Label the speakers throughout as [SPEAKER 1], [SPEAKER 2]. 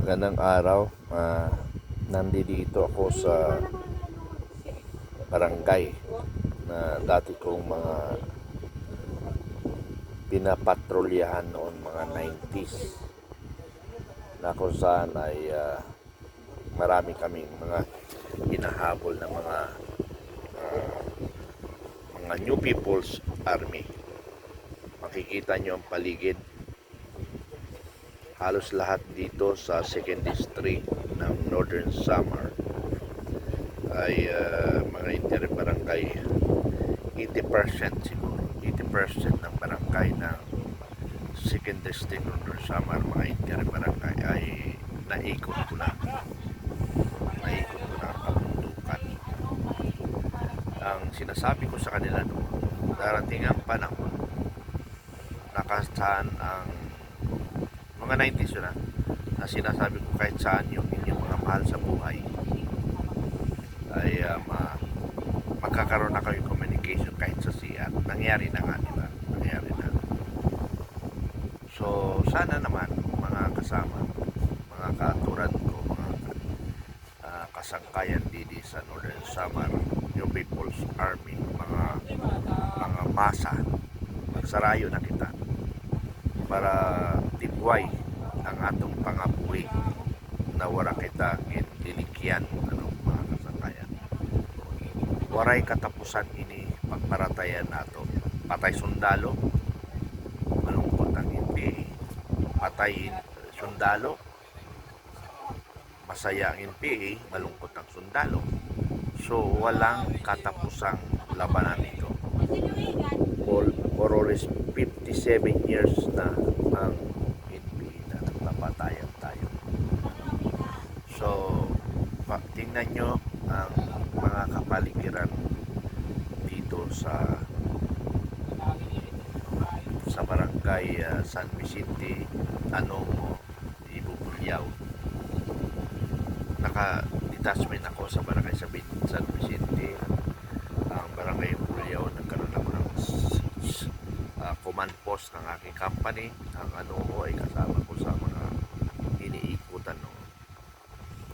[SPEAKER 1] Magandang araw. Nandito ako sa barangay na dati kong mga pinapatrolyahan noon mga 90s na kung saan ay marami kaming mga hinahabol na mga New People's Army. Makikita nyo ang paligid, halos lahat dito sa 2nd District ng Northern Samar ay mga inter-barangay. 80% siguro, 80% ng barangay ng 2nd District Northern Samar, mga inter-barangay ay naikot ko na ang kabundukan. Ang sinasabi ko sa kanila noon, darating ang panahon nakasahan ang mga 90s yun na sinasabi ko, kahit saan yung inyong mga mahal sa buhay ay magkakaroon na kayo communication kahit sa CR. Nangyari na nga, diba? Nangyari na. So sana naman mga kasama, mga katulad ko, mga kasangkayan dito sa Northern Samar, New People's Army, mga masa, magsarayo na kita para tibway ang atong pangabuhi na wala kita gindilikyan, mga kasangkayan. Waray katapusan ini pagparatayan nato. Patay sundalo, malungkot ang NPA. Patay sundalo, masaya ang NPA, malungkot ang sundalo. So walang katapusang labanan ito. For almost 57 years na ang NPA na napatayan tayo. So tingnan nyo ang mga kapaligiran dito sa barangay San Vicente, Anomo, Ibubulyaw. Naka-detachment ako sa barangay San Vicente. Ang barangay Ibubulyaw, nagkaroon ako ng command post ng aking company. Ang Anomo ay kasama ko sa mga iniikutan noon.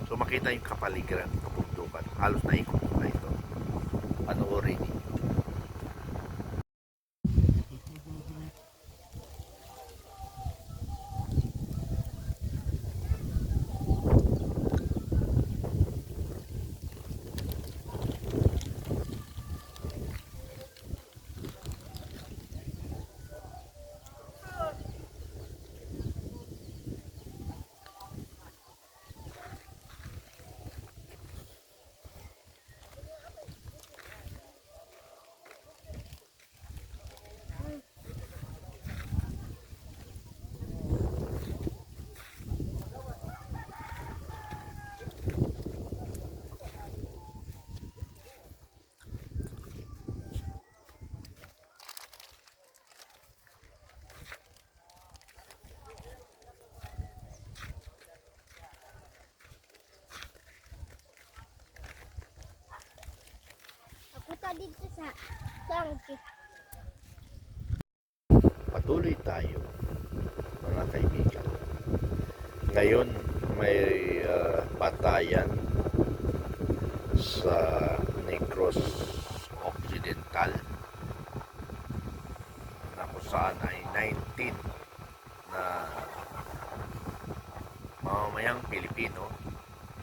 [SPEAKER 1] So makita yung kapaligiran, kabundukan, halos naikot ko na ito. Panoorin niyo.
[SPEAKER 2] Dito sa tangke.
[SPEAKER 1] Patuloy tayo, mga kaibigan. Ngayon may batayan sa Negros Occidental na kung saan ay 19 na mamamayang Pilipino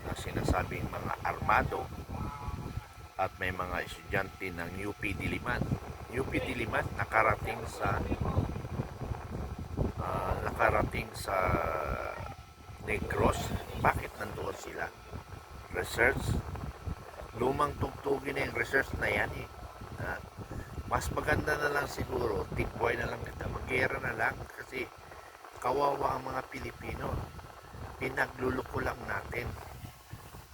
[SPEAKER 1] na sinasabing mga armado at may mga estudyante ng UP Diliman. UP Diliman nakarating sa Negros. Bakit nandoon sila? Research. Lumang tugtugin na yung research na yan eh. Mas maganda na lang siguro, tikboy na lang kita, mag-gera na lang kasi kawawa ang mga Pilipino. Pinagluluko lang natin.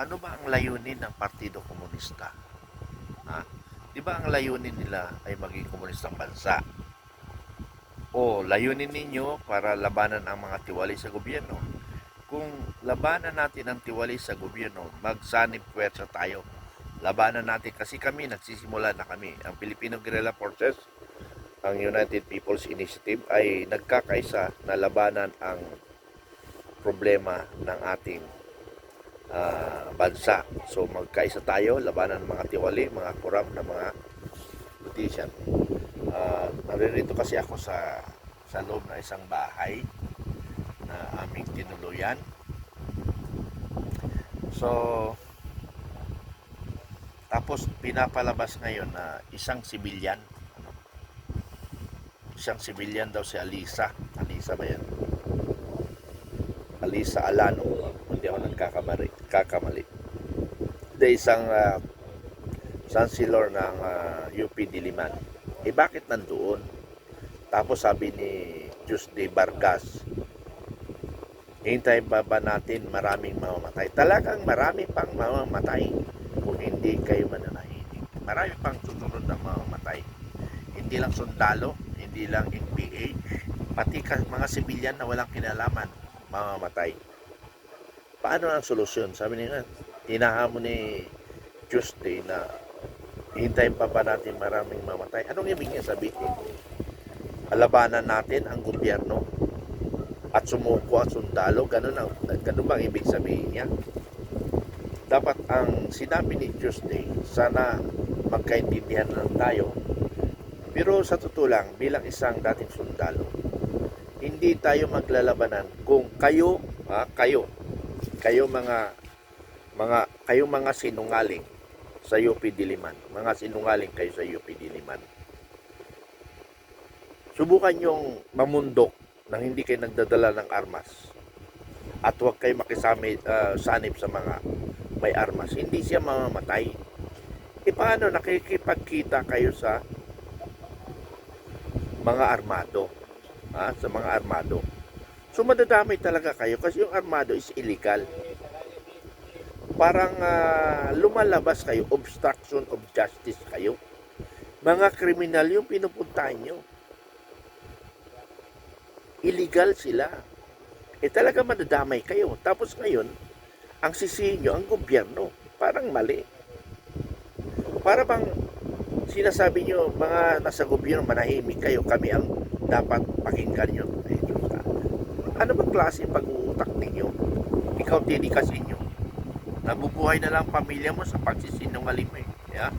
[SPEAKER 1] Ano ba ang layunin ng Partido Komunista? Di ba ang layunin nila ay maging komunistang bansa? O layunin ninyo para labanan ang mga tiwali sa gobyerno? Kung labanan natin ang tiwali sa gobyerno, magsanib puwersa tayo. Labanan natin kasi nagsisimula na kami. Ang Filipino Guerrilla Forces, ang United People's Initiative ay nagkakaisa na labanan ang problema ng ating bansa. So magkaisa tayo, labanan ng mga tiwali, mga korap na mga politician. Naririto kasi ako sa loob ng isang bahay na aming tinuluyan. So tapos pinapalabas ngayon na isang sibilyan. Isang sibilyan daw si Alisa. Alisa ba yan? Alisa Alano. Hindi ako nagkakamali. Isang chancellor ng UP Diliman. Bakit nandoon? Tapos sabi ni Tuesday Vargas, hintay ba natin maraming mamamatay? Talagang marami pang mamamatay kung hindi kayo mananahimik. Marami pang susunod na mamamatay. Hindi lang sundalo, hindi lang NPA, pati mga sibilyan na walang kinalaman mamamatay. Paano ang solusyon? Sabi niya, tinahamon ni Tuesday na hintayin pa ba natin maraming mamatay? Anong ibig niya sabihin? Alabanan natin ang gobyerno at sumuko ang sundalo? Ganun bang ibig sabihin niya? Dapat ang sinabi ni Tuesday, sana magkaintindihan lang tayo. Pero sa totoo lang, bilang isang dating sundalo, hindi tayo maglalabanan kung kayo mga sinungaling sa UP Diliman. Mga sinungaling kayo sa UP Diliman. Subukan yung mamundok nang hindi kayo nagdadala ng armas. At huwag kayo sanib sa mga may armas. Hindi siya mamamatay. Paano nakikipagkita kayo sa mga armado? Sa mga armado. So madadamay talaga kayo kasi yung armado is illegal. Parang lumalabas kayo, obstruction of justice kayo. Mga kriminal yung pinupuntahan nyo. Illegal sila. Talaga madadamay kayo. Tapos ngayon, ang sisihin nyo, ang gobyerno. Parang mali. Para bang sinasabi nyo, mga nasa gobyerno, manahimik kayo, kami ang dapat pakinggan nyo. Ano bang klase pag-uutak ninyo? Ikaw dedikasin nyo. Nabubuhay na lang pamilya mo sa pagsisinungaling mo. Yeah?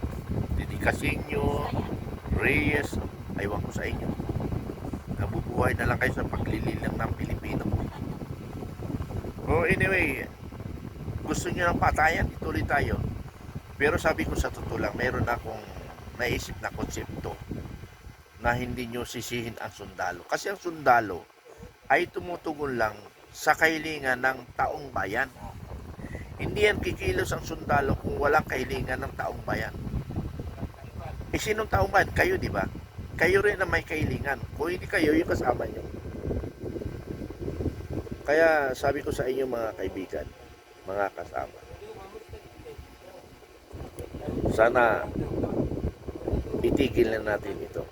[SPEAKER 1] Dedikasin nyo, Reyes, aywan ko sa inyo. Nabubuhay na lang kayo sa paglililang ng Pilipino. Anyway, gusto nyo ng patayan, ituloy tayo. Pero sabi ko sa totoo lang, meron akong naisip na konsepto na hindi nyo sisihin ang sundalo. Kasi ang sundalo ay tumutugon lang sa kahilingan ng taong bayan. Hindi yan kikilos ang sundalo kung walang kahilingan ng taong bayan. Sinong taong bayan? Kayo, di ba? Kayo rin na may kahilingan. Kung hindi kayo, yung kasama nyo. Kaya sabi ko sa inyo mga kaibigan, mga kasama, sana itigil na natin ito.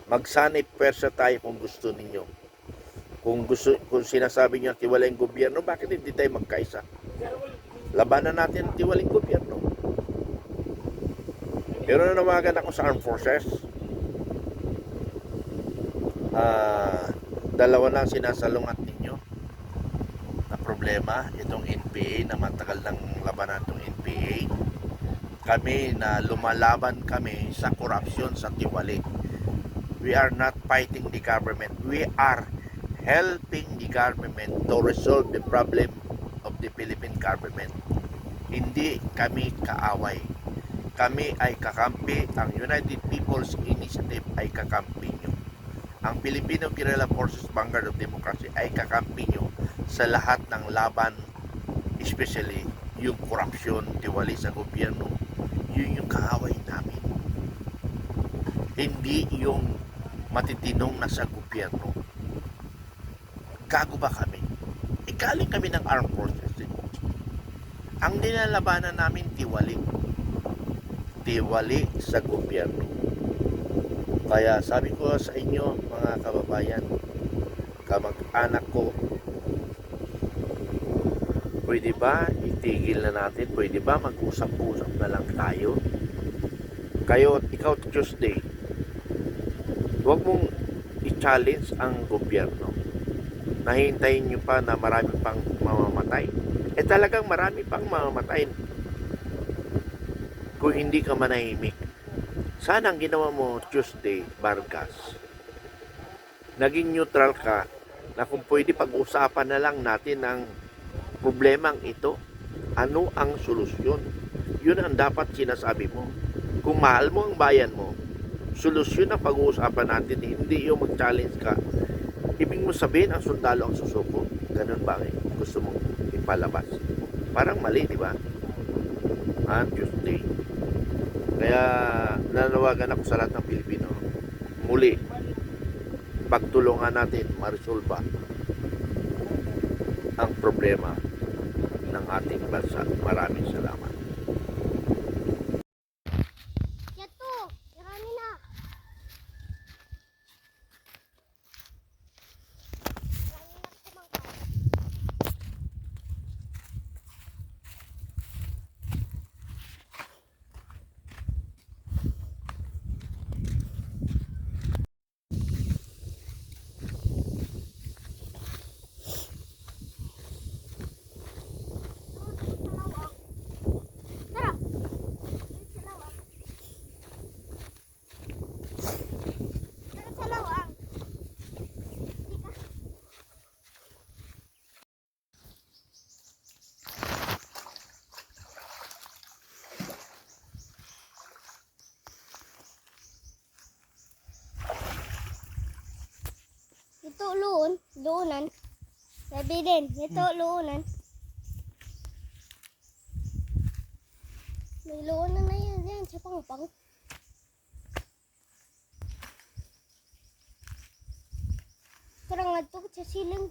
[SPEAKER 1] Magsanay pwersa tayo kung gusto ninyo. Kung sinasabi niyo tiwaling gobyerno, bakit hindi tayo magkaisa? Labanan natin ang tiwaling gobyerno. Pero nanawagan ako sa armed forces. Dalawa na sinasalungat ninyo na problema, itong NPA na matagal ng labanan itong NPA. Kami na lumalaban kami sa korupsyon, sa tiwali. We are not fighting the government. We are helping the government to resolve the problem of the Philippine government. Hindi kami kaaway. Kami ay kakampi. Ang United People's Initiative ay kakampi nyo. Ang Filipino Guerrilla Forces Vanguard of Democracy ay kakampi nyo sa lahat ng laban, especially yung korupsyon, tiwali sa gobyerno. Yun yung kaaway namin. Hindi yung matitinong nasa gobyerno. Gago ba kami? Galing kami ng armed forces. Ang dinalabanan namin tiwali. Tiwali sa gobyerno. Kaya sabi ko sa inyo mga kababayan, kamag-anak ko, pwede ba itigil na natin? Pwede ba mag-usap-usap na lang tayo? Kayo, ikaw Tuesday, huwag mong i-challenge ang gobyerno. nahintayin nyo pa na marami pang mamamatay. Eh talagang marami pang mamamatay kung hindi ka manahimik. Sana ang ginawa mo Tuesday, Vargas, naging neutral ka na kung pwede pag-usapan na lang natin ang problemang ito. Ano ang solusyon? Yun ang dapat sinasabi mo. Kung mahal mo ang bayan mo, solusyon ang pag-uusapan natin, hindi yung mag-challenge ka. Ibig mo sabihin ang sundalo ang susuko. Ganun ba gusto mong ipalabas? Parang mali, di ba? Tuesday. Kaya nanawagan ako sa lahat ng Pilipino. Muli, pagtulungan natin marisolba ang problema ng ating bansa. Maraming salamat.
[SPEAKER 2] Yato, marami na. Marami na kumangkay. Tara. Tara sa lawang. Ito loonan. Sabi din, ito loonan. May loonan na yan sa pangpang. Karang adto sa siling